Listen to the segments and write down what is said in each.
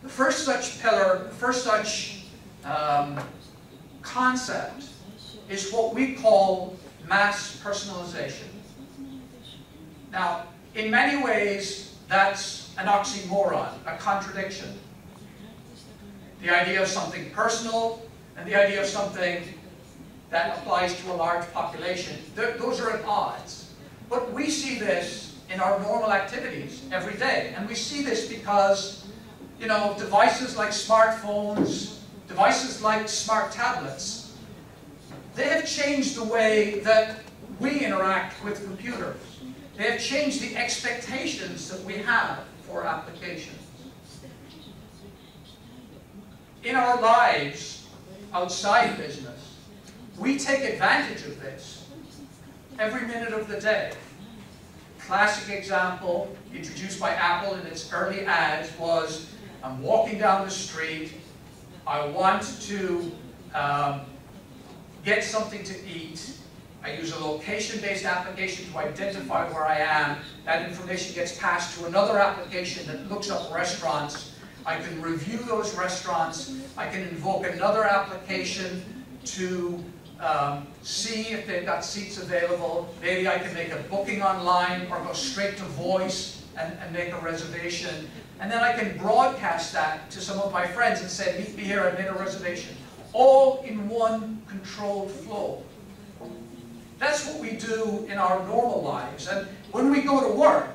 The first such pillar, the first such concept is what we call mass personalization. Now, in many ways, that's an oxymoron, a contradiction. The idea of something personal and the idea of something that applies to a large population, those are at odds. But we see this in our normal activities every day. And we see this because, you know, devices like smartphones, devices like smart tablets, they have changed the way that we interact with computers. They have changed the expectations that we have for applications. In our lives outside business, we take advantage of this every minute of the day. Classic example, introduced by Apple in its early ads, was I'm walking down the street, I want to get something to eat. I use a location-based application to identify where I am. That information gets passed to another application that looks up restaurants. I can review those restaurants. I can invoke another application to see if they've got seats available. Maybe I can make a booking online or go straight to voice and make a reservation. And then I can broadcast that to some of my friends and say, meet me here, I made a reservation. All in one controlled flow. That's what we do in our normal lives. And when we go to work,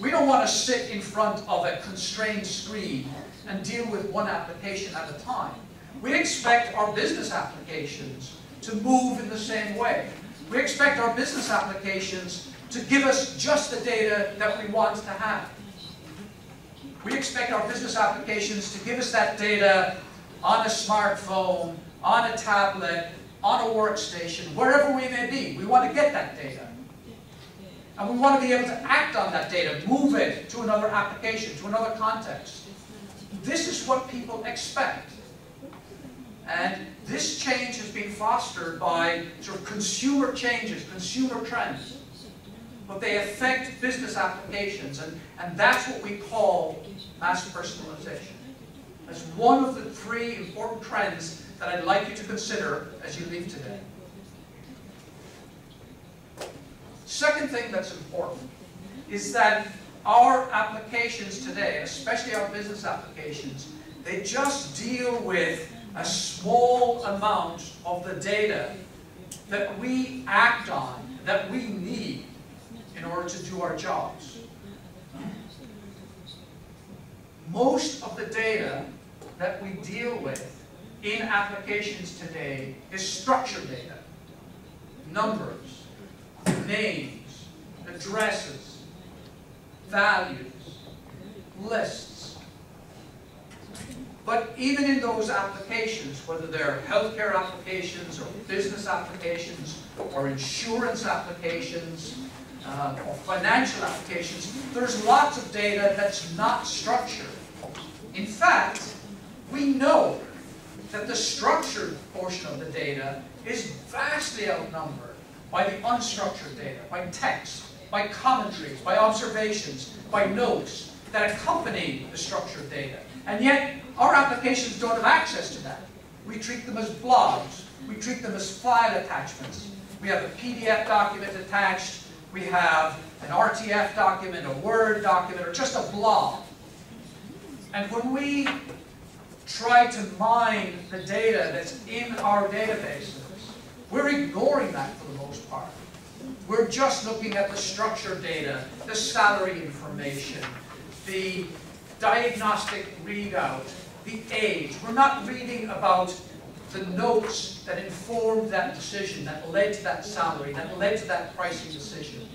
we don't want to sit in front of a constrained screen and deal with one application at a time. We expect our business applications to move in the same way. We expect our business applications to give us just the data that we want to have. We expect our business applications to give us that data on a smartphone, on a tablet, on a workstation, wherever we may be. We want to get that data. And we want to be able to act on that data, move it to another application, to another context. This is what people expect. And this change has been fostered by sort of consumer changes, consumer trends. But they affect business applications, and that's what we call mass personalization. That's one of the three important trends that I'd like you to consider as you leave today. Second thing that's important is that our applications today, especially our business applications, they just deal with a small amount of the data that we act on, that we need in order to do our jobs. Most of the data that we deal with in applications today is structured data. Numbers, names, addresses, values, lists. But even in those applications, whether they're healthcare applications or business applications or insurance applications or financial applications, there's lots of data that's not structured. In fact, we know that the structured portion of the data is vastly outnumbered by the unstructured data, by text, by commentaries, by observations, by notes that accompany the structured data. And yet, our applications don't have access to that. We treat them as blogs. We treat them as file attachments. We have a PDF document attached. We have an RTF document, a Word document, or just a blog. And when we try to mine the data that's in our databases, we're ignoring that for the most part. We're just looking at the structured data, the salary information, the diagnostic readout, the age. We're not reading about the notes that informed that decision, that led to that salary, that led to that pricing decision,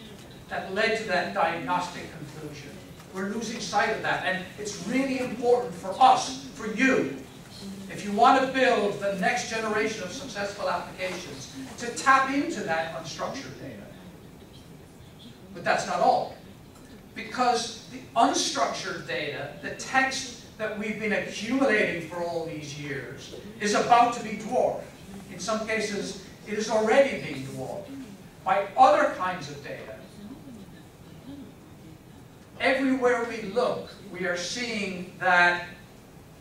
that led to that diagnostic conclusion. We're losing sight of that, and it's really important for us, for you, if you want to build the next generation of successful applications, to tap into that unstructured data. But that's not all. Because the unstructured data, the text that we've been accumulating for all these years, is about to be dwarfed. In some cases, it is already being dwarfed by other kinds of data. Everywhere we look, we are seeing that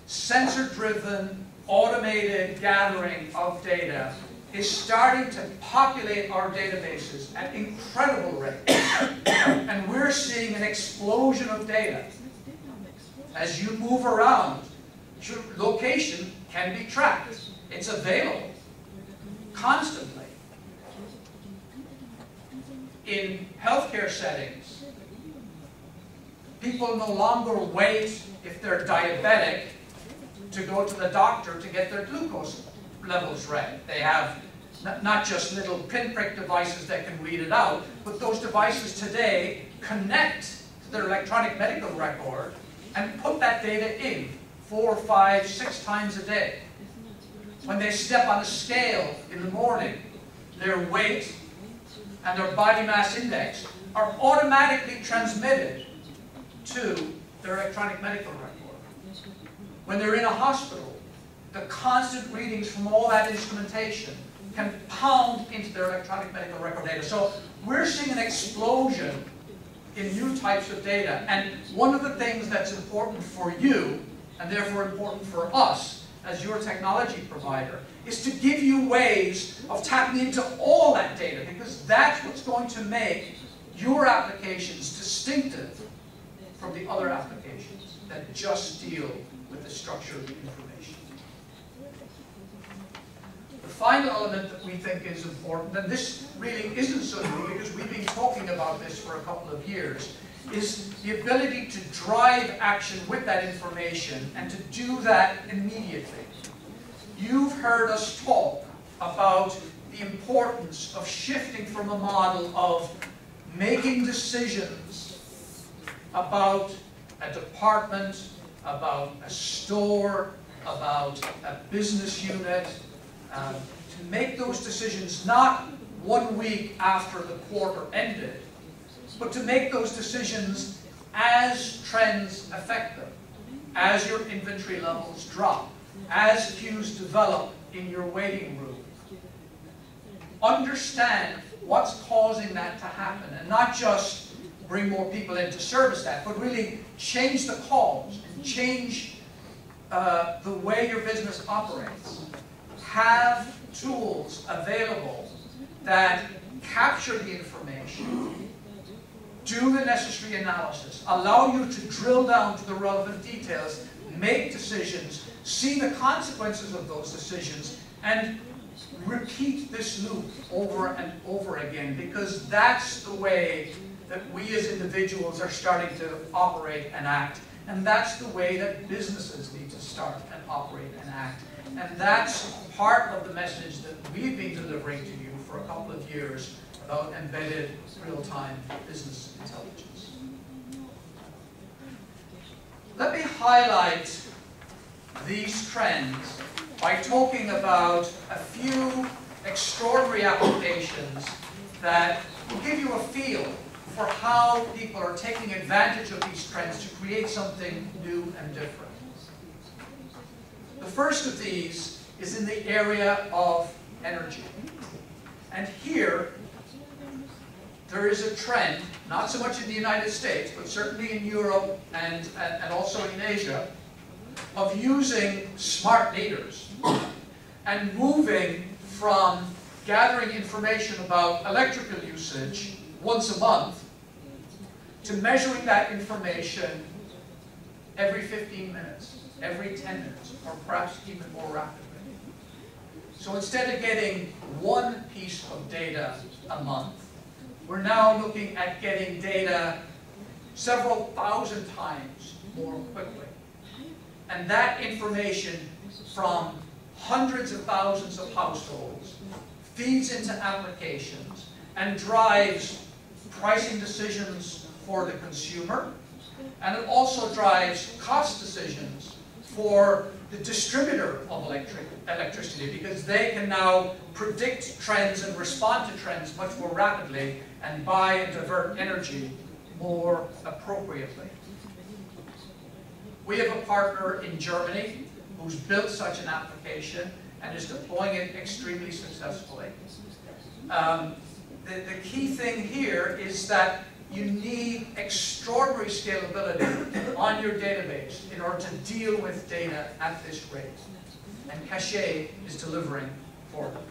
sensor-driven, automated gathering of data is starting to populate our databases at incredible rates. And we're seeing an explosion of data. As you move around, your location can be tracked. It's available constantly. In healthcare settings, people no longer wait if they're diabetic to go to the doctor to get their glucose levels read. They have not just little pinprick devices that can read it out, but those devices today connect to their electronic medical record and put that data in 4, 5, 6 times a day. When they step on a scale in the morning, their weight and their body mass index are automatically transmitted to their electronic medical record. When they're in a hospital, the constant readings from all that instrumentation can pound into their electronic medical record data. So we're seeing an explosion in new types of data. And one of the things that's important for you, and therefore important for us as your technology provider, is to give you ways of tapping into all that data, because that's what's going to make your applications distinctive from the other applications that just deal with the structure of the information. The final element that we think is important, and this really isn't so new because we've been talking about this for a couple of years, is the ability to drive action with that information and to do that immediately. You've heard us talk about the importance of shifting from a model of making decisions about a department, about a store, about a business unit, to make those decisions not 1 week after the quarter ended, but to make those decisions as trends affect them, as your inventory levels drop, as queues develop in your waiting room. Understand what's causing that to happen, and not just bring more people in to service that, but really change the cause and change the way your business operates. Have tools available that capture the information, do the necessary analysis, allow you to drill down to the relevant details, make decisions, see the consequences of those decisions, and repeat this loop over and over again, because that's the way that we as individuals are starting to operate and act. And that's the way that businesses need to start and operate and act. And that's part of the message that we've been delivering to you for a couple of years about embedded real-time business intelligence. Let me highlight these trends by talking about a few extraordinary applications that will give you a feel for how people are taking advantage of these trends to create something new and different. The first of these is in the area of energy. And here, there is a trend, not so much in the United States, but certainly in Europe and also in Asia, of using smart meters and moving from gathering information about electrical usage once a month to measuring that information every 15 minutes, every 10 minutes, or perhaps even more rapidly. So instead of getting one piece of data a month, we're now looking at getting data several thousand times more quickly. And that information from hundreds of thousands of households feeds into applications and drives pricing decisions for the consumer, and it also drives cost decisions for the distributor of electricity, because they can now predict trends and respond to trends much more rapidly and buy and divert energy more appropriately. We have a partner in Germany who's built such an application and is deploying it extremely successfully. The key thing here is that you need extraordinary scalability on your database in order to deal with data at this rate. And Cache is delivering for them.